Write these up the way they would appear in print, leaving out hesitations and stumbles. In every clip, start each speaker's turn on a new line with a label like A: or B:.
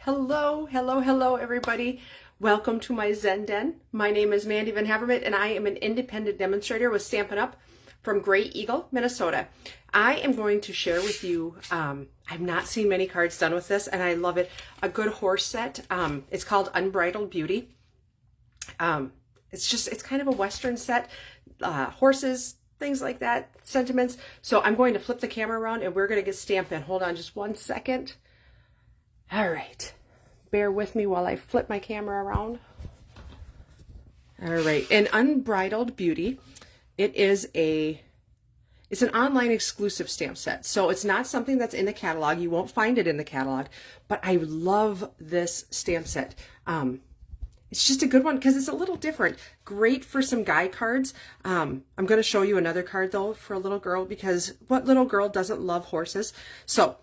A: Hello, hello, hello, everybody. Welcome to my Zen Den. My name is Mandy VanHavermaet, and I am an independent demonstrator with Stampin Up from Great Eagle, Minnesota. I am going to share with you, I've not seen many cards done with this, and I love it, a good horse set. It's called Unbridled Beauty. It's kind of a Western set, horses, things like that, sentiments. So I'm going to flip the camera around, and we're going to get Stampin'. Hold on just one second. All right, bear with me while I flip my camera around. All right, in Unbridled Beauty, it's an online exclusive stamp set. So it's not something that's in the catalog. You won't find it in the catalog, but I love this stamp set. It's just a good one because it's a little different. Great for some guy cards. I'm going to show you another card though for a little girl, because what little girl doesn't love horses? So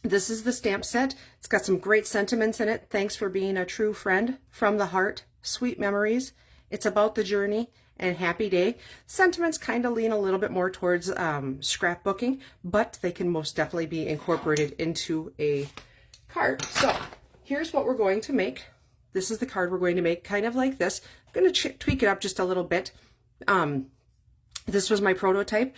A: this is the stamp set. It's got some great sentiments in it. Thanks for being a true friend. From the heart. Sweet memories. It's about the journey and happy day. Sentiments kind of lean a little bit more towards scrapbooking, but they can most definitely be incorporated into a card. So here's what we're going to make. This is the card we're going to make, kind of like this. I'm going to tweak it up just a little bit. This was my prototype.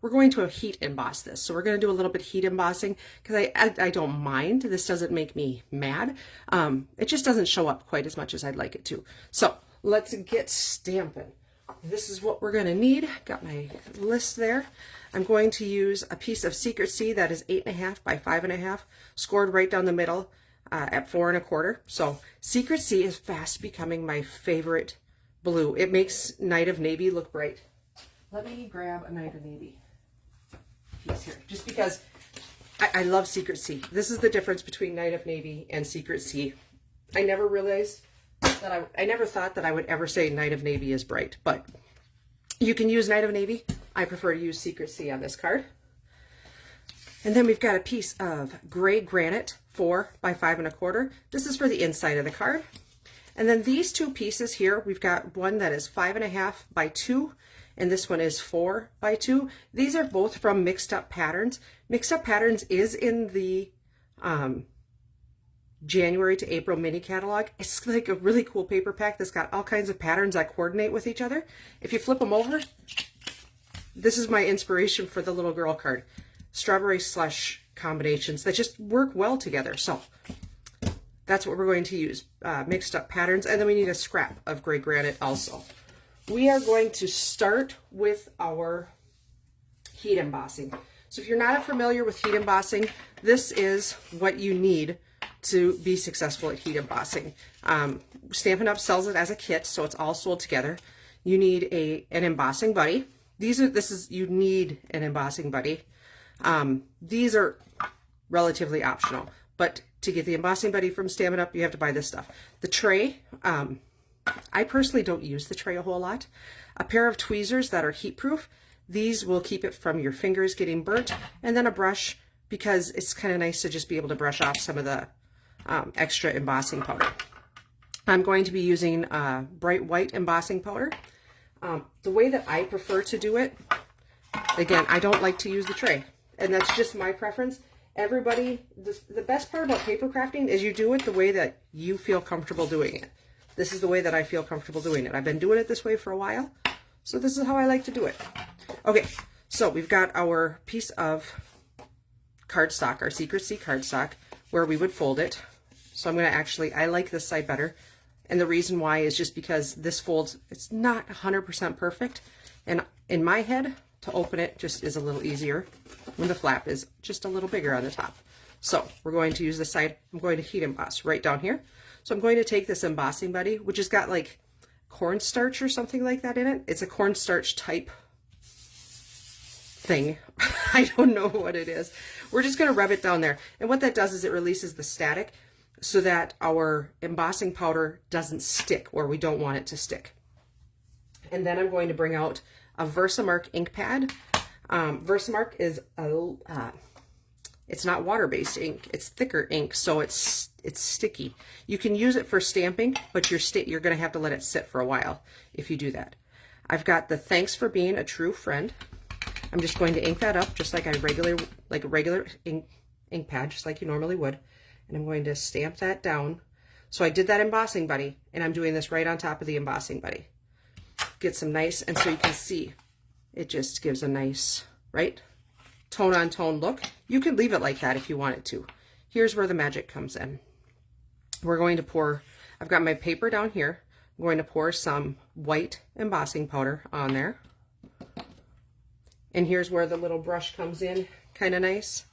A: We're going to heat emboss this. So we're going to do a little bit of heat embossing because I don't mind. This doesn't make me mad. It just doesn't show up quite as much as I'd like it to. So let's get stamping. This is what we're going to need. Got my list there. I'm going to use a piece of Secret C that is 8.5 by 5.5, scored right down the middle at 4 1/4. So Secret C is fast becoming my favorite blue. It makes Night of Navy look bright. Let me grab a Night of Navy piece here, just because I love Secret C. This is the difference between Night of Navy and Secret C. I never realized that I never thought that I would ever say Night of Navy is bright, but you can use Night of Navy. I prefer to use Secret C on this card. And then we've got a piece of gray granite, 4 by 5 1/4. This is for the inside of the card. And then these two pieces here, we've got one that is 5.5 by 2, and this one is 4 by 2. These are both from Mixed Up Patterns. Mixed Up Patterns is in the January to April mini catalog. It's like a really cool paper pack that's got all kinds of patterns that coordinate with each other. If you flip them over, this is my inspiration for the little girl card. Strawberry slush combinations that just work well together. So that's what we're going to use, Mixed Up Patterns. And then we need a scrap of gray granite also. We are going to start with our heat embossing. So if you're not familiar with heat embossing, this is what you need to be successful at heat embossing. Stampin' Up sells it as a kit, so it's all sold together. You need an embossing buddy. You need an embossing buddy. These are relatively optional, but to get the embossing buddy from Stampin' Up, you have to buy this stuff. The tray, I personally don't use the tray a whole lot. A pair of tweezers that are heat proof. These will keep it from your fingers getting burnt. And then a brush, because it's kind of nice to just be able to brush off some of the extra embossing powder. I'm going to be using bright white embossing powder. The way that I prefer to do it, again, I don't like to use the tray, and that's just my preference. Everybody, the best part about paper crafting is you do it the way that you feel comfortable doing it. This is the way that I feel comfortable doing it. I've been doing it this way for a while, so this is how I like to do it. Okay, so we've got our piece of cardstock, our Secret C cardstock, where we would fold it. So I'm going to I like this side better. And the reason why is just because this folds, it's not 100% perfect. And in my head, to open it just is a little easier when the flap is just a little bigger on the top. So we're going to use this side. I'm going to heat emboss right down here. So I'm going to take this embossing buddy, which has got like cornstarch or something like that in it. It's a cornstarch type thing. I don't know what it is. We're just going to rub it down there. And what that does is it releases the static so that our embossing powder doesn't stick where we don't want it to stick. And then I'm going to bring out a Versamark ink pad. Versamark is it's not water-based ink, it's thicker ink, so it's sticky. You can use it for stamping, but you're going to have to let it sit for a while if you do that. I've got the Thanks for Being a True Friend. I'm just going to ink that up just like a regular ink ink pad, just like you normally would. And I'm going to stamp that down. So I did that embossing buddy, and I'm doing this right on top of the embossing buddy. Get some nice, and so you can see, it just gives a nice, right, tone on tone look. You could leave it like that if you wanted to. Here's where the magic comes in. We're going to pour, I've got my paper down here. I'm going to pour some white embossing powder on there. And here's where the little brush comes in, kind of nice.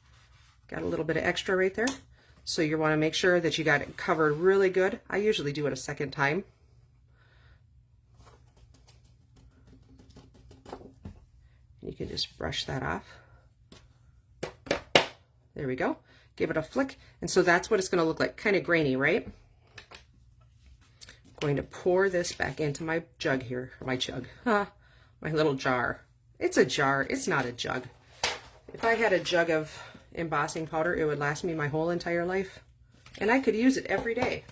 A: Got a little bit of extra right there. So you want to make sure that you got it covered really good. I usually do it a second time. You can just brush that off. There we go. Give it a flick. And so that's what it's going to look like. Kind of grainy, right? I'm going to pour this back into my jug here. My jug. My little jar. It's a jar. It's not a jug. If I had a jug of embossing powder, it would last me my whole entire life. And I could use it every day.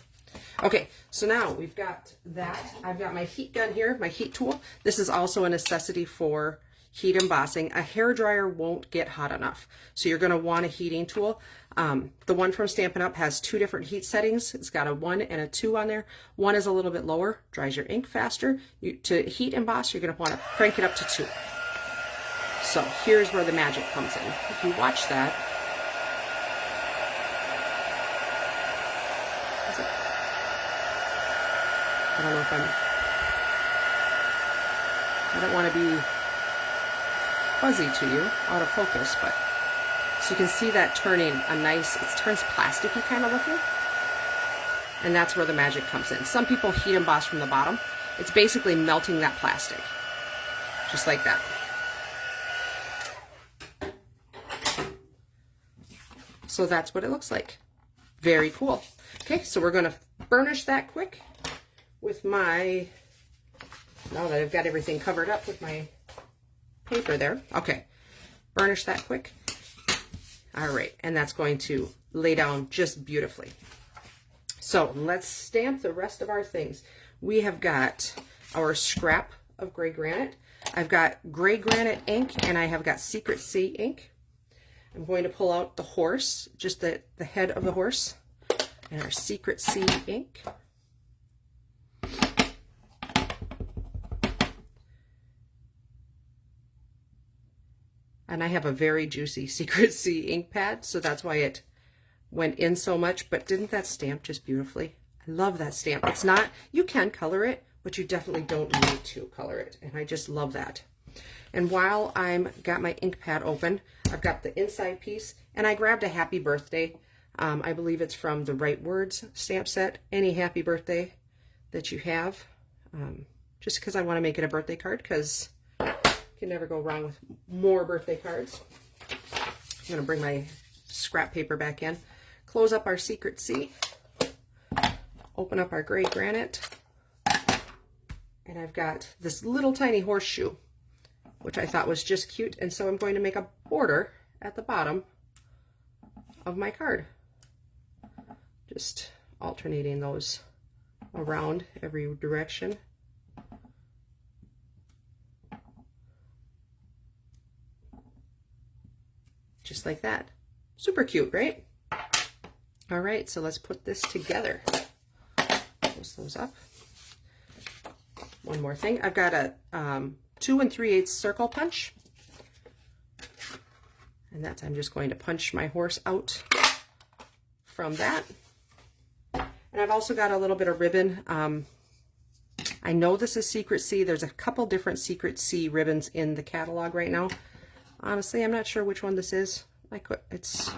A: Okay, so now we've got that. I've got my heat gun here, my heat tool. This is also a necessity for heat embossing. A hairdryer won't get hot enough, so you're going to want a heating tool. The one from Stampin' Up has 2 different heat settings. It's got a 1 and a 2 on there. 1 is a little bit lower, dries your ink faster. To heat emboss, you're going to want to crank it up to 2. So here's where the magic comes in. If you watch that, I don't know if I don't want to be fuzzy to you, out of focus, but so you can see that turning a nice, it turns plasticky kind of looking, and that's where the magic comes in. Some people heat emboss from the bottom. It's basically melting that plastic, just like that. So that's what it looks like. Very cool. Okay, so we're going to burnish that quick with my, now that I've got everything covered up with my paper there. Okay, burnish that quick. All right, and that's going to lay down just beautifully. So let's stamp the rest of our things. We have got our scrap of gray granite. I've got gray granite ink, and I have got Secret Sea ink. I'm going to pull out the horse, just the head of the horse, and our Secret Sea ink. And I have a very juicy Secret Sea ink pad, so that's why it went in so much. But didn't that stamp just beautifully? I love that stamp. It's not, you can color it, but you definitely don't need to color it. And I just love that. And while I'm got my ink pad open, I've got the inside piece, and I grabbed a happy birthday. I believe it's from the Right Words stamp set. Any happy birthday that you have, just because I want to make it a birthday card, because can never go wrong with more birthday cards. I'm going to bring my scrap paper back in, close up our Secret Sea, open up our gray granite, and I've got this little tiny horseshoe, which I thought was just cute, and so I'm going to make a border at the bottom of my card. Just alternating those around every direction. Just like that. Super cute, right? All right, so let's put this together. Close those up. One more thing. I've got a 2 3/8 circle punch. And that's, I'm just going to punch my horse out from that. And I've also got a little bit of ribbon. I know this is Secret Sea. There's a couple different Secret Sea ribbons in the catalog right now. Honestly, I'm not sure which one this is. It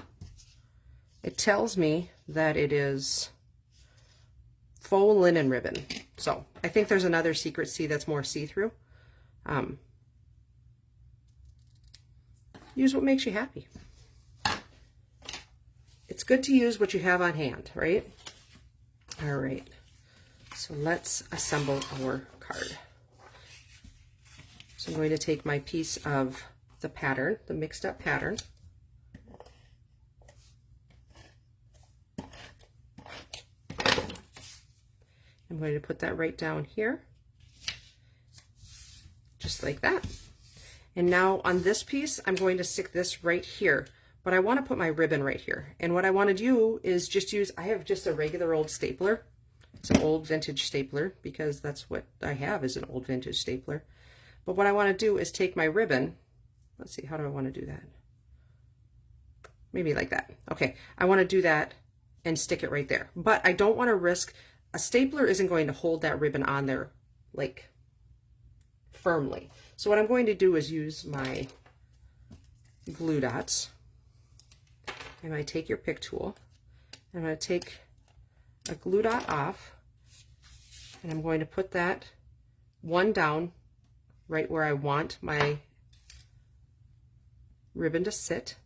A: tells me that it is faux linen ribbon. So I think there's another Secret Sea that's more see-through. Use what makes you happy. It's good to use what you have on hand, right? All right. So let's assemble our card. So I'm going to take my piece of the pattern, the mixed up pattern. I'm going to put that right down here, just like that. And now on this piece, I'm going to stick this right here. but I want to put my ribbon right here. And what I want to do is just use, I have just a regular old stapler. It's an old vintage stapler because that's what I have, is an old vintage stapler. But what I want to do is take my ribbon. Let's see, how do I want to do that? Maybe like that. Okay, I want to do that and stick it right there. But I don't want to risk, a stapler isn't going to hold that ribbon on there like firmly. So what I'm going to do is use my glue dots. I'm going to take your pick tool. I'm going to take a glue dot off, and I'm going to put that one down right where I want my ribbon to sit.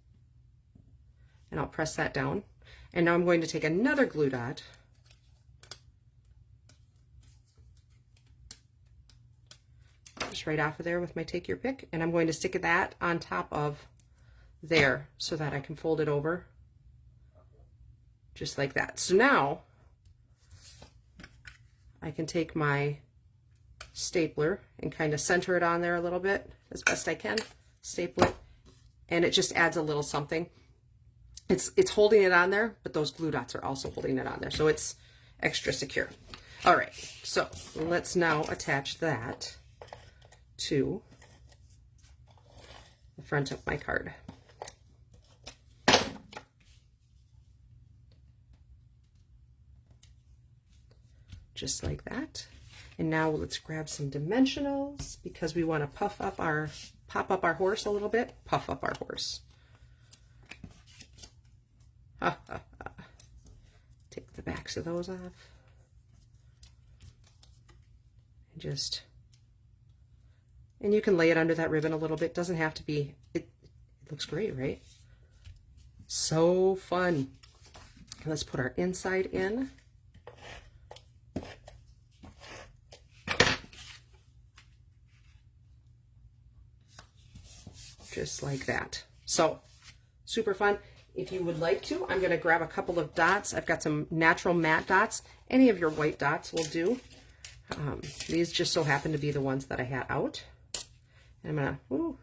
A: And I'll press that down. And now I'm going to take another glue dot just right off of there with my take your pick, and I'm going to stick that on top of there so that I can fold it over just like that. So now I can take my stapler and kind of center it on there a little bit as best I can, staple it, and it just adds a little something. It's holding it on there, but those glue dots are also holding it on there, so it's extra secure. All right, so let's now attach that to the front of my card. Just like that. And now let's grab some dimensionals because we want to pop up our horse a little bit. Puff up our horse. Take the backs of those off. And you can lay it under that ribbon a little bit. Doesn't have to be, it looks great, right? So fun. Let's put our inside in. Just like that. So super fun. If you would like to, I'm going to grab a couple of dots. I've got some natural matte dots. Any of your white dots will do. These just so happen to be the ones that I had out. And I'm going to,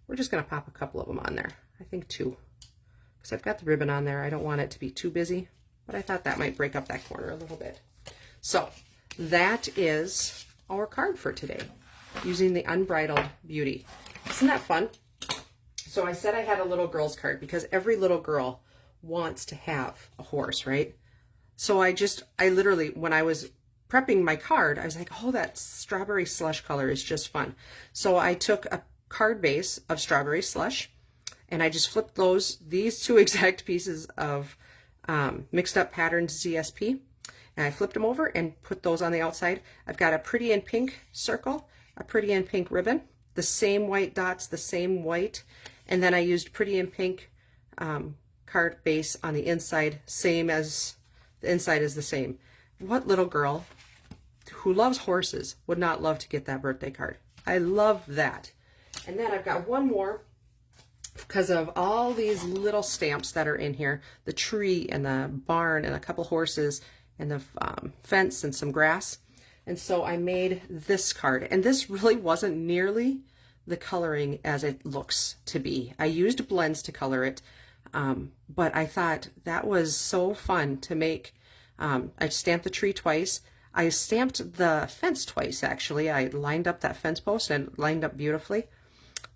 A: we're just going to pop a couple of them on there. I think 2. Because I've got the ribbon on there. I don't want it to be too busy, but I thought that might break up that corner a little bit. So that is our card for today, using the Unbridled Beauty. Isn't that fun? So I said I had a little girl's card because every little girl wants to have a horse, right? So I literally, when I was prepping my card, I was like, oh, that strawberry slush color is just fun. So I took a card base of strawberry slush and I just flipped these 2 exact pieces of mixed up patterned ZSP, and I flipped them over and put those on the outside. I've got a pretty in pink circle, a pretty in pink ribbon, the same white dots, the same white, and then I used pretty in pink card base on the inside, same as the inside is the same. What little girl who loves horses would not love to get that birthday card? I love that. And then I've got one more because of all these little stamps that are in here, the tree and the barn and a couple horses and the fence and some grass. And so I made this card, and this really wasn't nearly the coloring as it looks to be. I used blends to color it, but I thought that was so fun to make. I stamped the tree twice. I stamped the fence twice, actually. I lined up that fence post and lined up beautifully.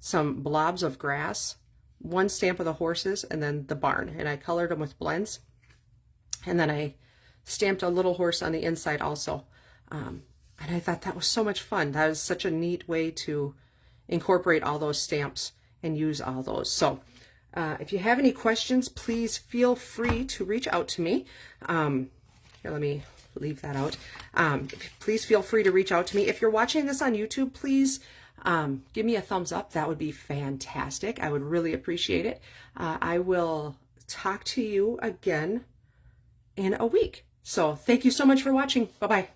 A: Some blobs of grass, one stamp of the horses, and then the barn. And I colored them with blends. And then I stamped a little horse on the inside also. And I thought that was so much fun. That was such a neat way to incorporate all those stamps and use all those. So if you have any questions, please feel free to reach out to me. Here, let me leave that out. Please feel free to reach out to me. If you're watching this on YouTube, please give me a thumbs up. That would be fantastic. I would really appreciate it. I will talk to you again in a week. So thank you so much for watching. Bye-bye.